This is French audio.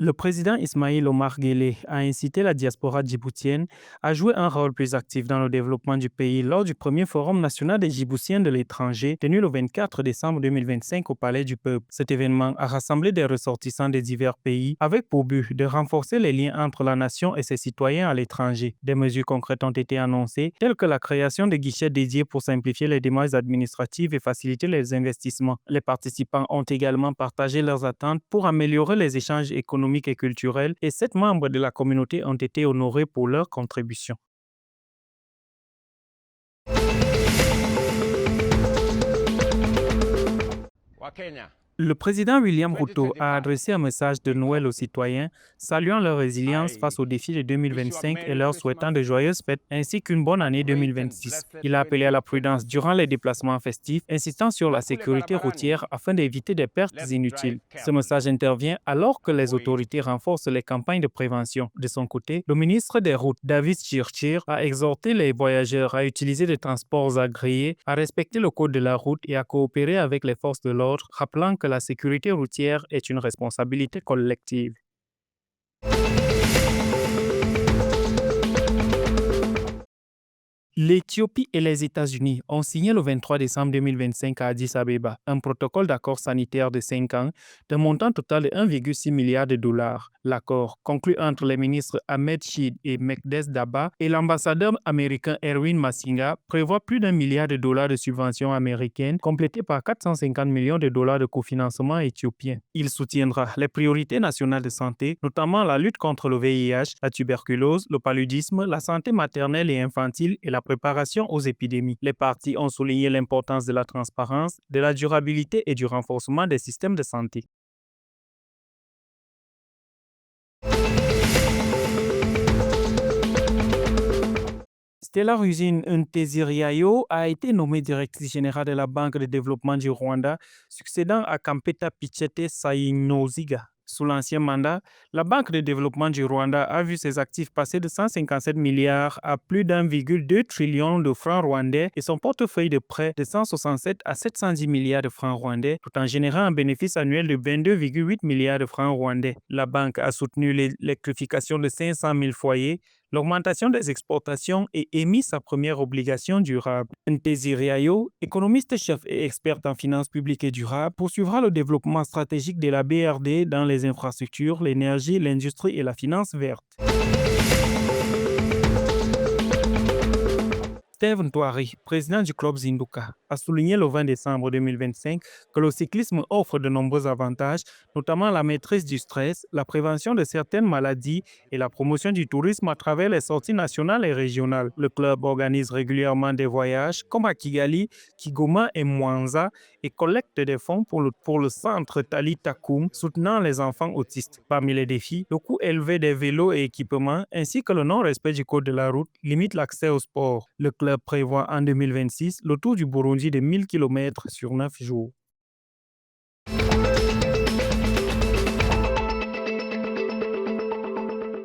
Le président Ismaïl Omar Guelleh a incité la diaspora djiboutienne à jouer un rôle plus actif dans le développement du pays lors du premier Forum national des Djiboutiens de l'étranger tenu le 24 décembre 2025 au Palais du Peuple. Cet événement a rassemblé des ressortissants des divers pays avec pour but de renforcer les liens entre la nation et ses citoyens à l'étranger. Des mesures concrètes ont été annoncées, telles que la création de guichets dédiés pour simplifier les démarches administratives et faciliter les investissements. Les participants ont également partagé leurs attentes pour améliorer les échanges économiques et culturels et 7 membres de la communauté ont été honorés pour leur contribution. Wakenya. Le président William Ruto a adressé un message de Noël aux citoyens, saluant leur résilience face aux défis de 2025 et leur souhaitant de joyeuses fêtes ainsi qu'une bonne année 2026. Il a appelé à la prudence durant les déplacements festifs, insistant sur la sécurité routière afin d'éviter des pertes inutiles. Ce message intervient alors que les autorités renforcent les campagnes de prévention. De son côté, le ministre des Routes, David Chirchir, a exhorté les voyageurs à utiliser des transports agréés, à respecter le code de la route et à coopérer avec les forces de l'ordre, rappelant que la sécurité routière est une responsabilité collective. L'Éthiopie et les États-Unis ont signé le 23 décembre 2025 à Addis Abeba un protocole d'accord sanitaire de 5 ans d'un montant total de 1,6 milliard de dollars. L'accord, conclu entre les ministres Ahmed Shide et Mekdes Daba et l'ambassadeur américain Erwin Massinga, prévoit plus d'1 milliard de dollars de subventions américaines, complétées par 450 millions de dollars de cofinancement éthiopien. Il soutiendra les priorités nationales de santé, notamment la lutte contre le VIH, la tuberculose, le paludisme, la santé maternelle et infantile et la préparation aux épidémies. Les parties ont souligné l'importance de la transparence, de la durabilité et du renforcement des systèmes de santé. Stella Rusine Nteziriayo a été nommée directrice générale de la Banque de développement du Rwanda, succédant à Kampeta Pichete Sayinoziga. Sous l'ancien mandat, la Banque de développement du Rwanda a vu ses actifs passer de 157 milliards à plus d'1,2 trillion de francs rwandais et son portefeuille de prêts de 167 à 710 milliards de francs rwandais, tout en générant un bénéfice annuel de 22,8 milliards de francs rwandais. La banque a soutenu l'électrification de 500 000 foyers, l'augmentation des exportations et émis sa première obligation durable. Nteziriayo, économiste-chef et experte en finances publiques et durables, poursuivra le développement stratégique de la BRD dans les infrastructures, l'énergie, l'industrie et la finance verte. Steve Ntwari, président du club Zinduka, a souligné le 20 décembre 2025 que le cyclisme offre de nombreux avantages, notamment la maîtrise du stress, la prévention de certaines maladies et la promotion du tourisme à travers les sorties nationales et régionales. Le club organise régulièrement des voyages comme à Kigali, Kigoma et Mwanza et collecte des fonds pour le centre Tali Takum soutenant les enfants autistes. Parmi les défis, le coût élevé des vélos et équipements ainsi que le non-respect du code de la route limite l'accès au sport. Le club prévoit en 2026 le tour du Burundi de 1000 km sur 9 jours.